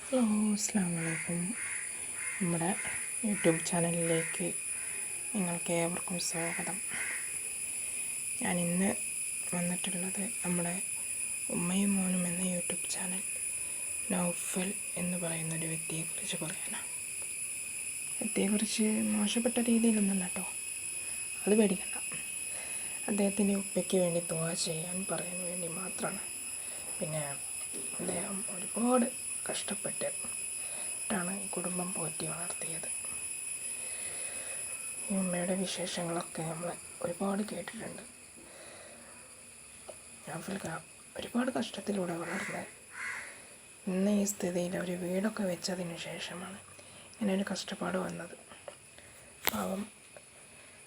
Hello, അസ്സലാമു അലൈക്കും. നമ്മുടെ യൂട്യൂബ് ചാനലിലേക്ക് നിങ്ങൾക്ക് ഏവർക്കും സ്വാഗതം. ഞാൻ ഇന്ന് വന്നിട്ടുള്ളത് നമ്മുടെ ഉമ്മയും മോനും എന്ന യൂട്യൂബ് ചാനൽ നൗഫൽ എന്ന് പറയുന്നൊരു വ്യക്തിയെക്കുറിച്ച് പറയാനാണ്. വ്യക്തിയെക്കുറിച്ച് മോശപ്പെട്ട രീതിയിലൊന്നുമല്ല കേട്ടോ, അത് പേടിക്കണ്ട. അദ്ദേഹത്തിൻ്റെ ഉപ്പയ്ക്ക് വേണ്ടി ദുആ ചെയ്യാൻ പറയാൻ വേണ്ടി മാത്രമാണ്. പിന്നെ അദ്ദേഹം ഒരുപാട് കഷ്ടപ്പെട്ടിട്ടാണ് കുടുംബം പോറ്റി വളർത്തിയത്. ഈ ഉമ്മയുടെ വിശേഷങ്ങളൊക്കെ നമ്മൾ ഒരുപാട് കേട്ടിട്ടുണ്ട്. നൗഫൽക്ക ഒരുപാട് കഷ്ടത്തിലൂടെ വളർന്ന് ഇന്ന് ഈ സ്ഥിതിയിൽ ഒരു വീടൊക്കെ വെച്ചതിന് ശേഷമാണ് ഇങ്ങനെ ഒരു കഷ്ടപ്പാട് വന്നത്. പാവം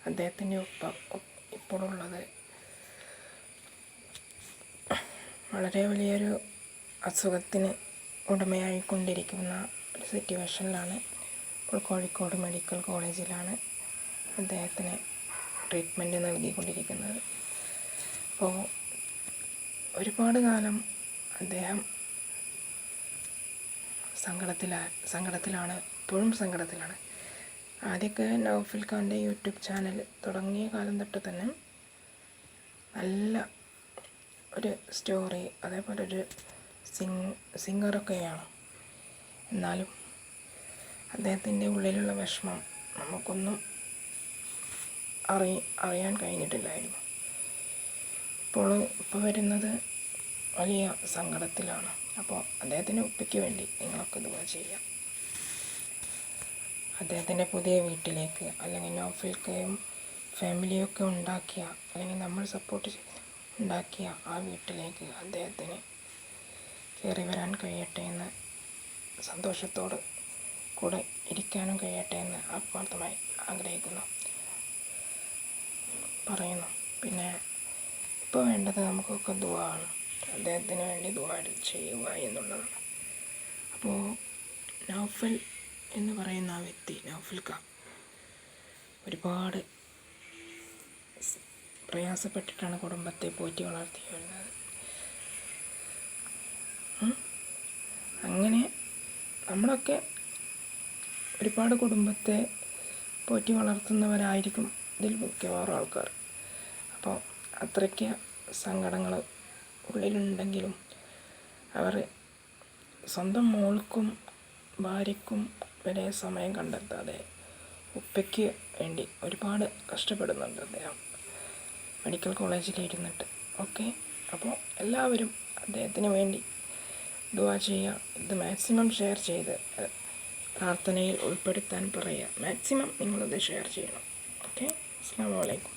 അദ്ദേഹത്തിൻ്റെ ഉപ്പ ഇപ്പോഴുള്ളത് വളരെ വലിയൊരു അസുഖത്തിന് ഉടമയായിക്കൊണ്ടിരിക്കുന്ന ഒരു സിറ്റുവേഷനിലാണ്. ഇപ്പോൾ കോഴിക്കോട് മെഡിക്കൽ കോളേജിലാണ് അദ്ദേഹത്തിന് ട്രീറ്റ്മെൻറ്റ് നൽകിക്കൊണ്ടിരിക്കുന്നത്. അപ്പോൾ ഒരുപാട് കാലം അദ്ദേഹം സങ്കടത്തിലാണ്, ഇപ്പോഴും സങ്കടത്തിലാണ്. ആദ്യമൊക്കെ നൗഫൽ ഖാൻ്റെ യൂട്യൂബ് ചാനൽ തുടങ്ങിയ കാലം തൊട്ട് തന്നെ നല്ല ഒരു സ്റ്റോറി, അതേപോലെ ഒരു സിംഗറൊക്കെയാണ്. എന്നാലും അദ്ദേഹത്തിൻ്റെ ഉള്ളിലുള്ള വിഷമം നമുക്കൊന്നും അറിയാൻ കഴിഞ്ഞിട്ടില്ലായിരുന്നു. ഇപ്പോൾ വരുന്നത് വലിയ സങ്കടത്തിലാണ്. അപ്പോൾ അദ്ദേഹത്തിൻ്റെ ഉപ്പയ്ക്ക് വേണ്ടി നിങ്ങളൊക്കെ ദുആ ചെയ്യാം. അദ്ദേഹത്തിൻ്റെ പുതിയ വീട്ടിലേക്ക്, അല്ലെങ്കിൽ നൗഫൽക്കയും ഫാമിലിയൊക്കെ ഉണ്ടാക്കിയ, അല്ലെങ്കിൽ നമ്മൾ സപ്പോർട്ട് ഉണ്ടാക്കിയ ആ വീട്ടിലേക്ക് അദ്ദേഹത്തിന് കയറി വരാൻ കഴിയട്ടെ എന്ന്, സന്തോഷത്തോട് കൂടെ ഇരിക്കാനും കഴിയട്ടെ എന്ന് ആത്മാർത്ഥമായി പറയുന്നു. പിന്നെ ഇപ്പോൾ വേണ്ടത് നമുക്കൊക്കെ ദുആ ആണ്. അദ്ദേഹത്തിന് വേണ്ടി ദുആ ചെയ്യുക എന്നുള്ളതാണ്. അപ്പോൾ നൗഫൽ എന്ന് പറയുന്ന ആ വ്യക്തി, നൗഫൽക്ക, ഒരുപാട് പ്രയാസപ്പെട്ടിട്ടാണ് കുടുംബത്തെ പോറ്റി വളർത്തി വരുന്നത്. അങ്ങനെ നമ്മളൊക്കെ ഒരുപാട് കുടുംബത്തെ പോറ്റി വളർത്തുന്നവരായിരിക്കും ഇതിൽ മിക്കവാറും ആൾക്കാർ. അപ്പോൾ അത്രയ്ക്ക് സങ്കടങ്ങൾ ഉള്ളിലുണ്ടെങ്കിലും അവർ സ്വന്തം മോൾക്കും ഭാര്യയ്ക്കും വരെ സമയം കണ്ടെത്താതെ ഉപ്പയ്ക്ക് വേണ്ടി ഒരുപാട് കഷ്ടപ്പെടുന്നുണ്ട് അദ്ദേഹം മെഡിക്കൽ കോളേജിലിരുന്നിട്ട്. ഓക്കെ, അപ്പോൾ എല്ലാവരും അദ്ദേഹത്തിന് വേണ്ടി ദുആ ചെയ്യുക. ഇത് മാക്സിമം ഷെയർ ചെയ്ത് പ്രാർത്ഥനയിൽ ഉൾപ്പെടുത്താൻ പറയുക. മാക്സിമം നിങ്ങളിത് ഷെയർ ചെയ്യണം. ഓക്കെ, അസ്സലാമു അലൈക്കും.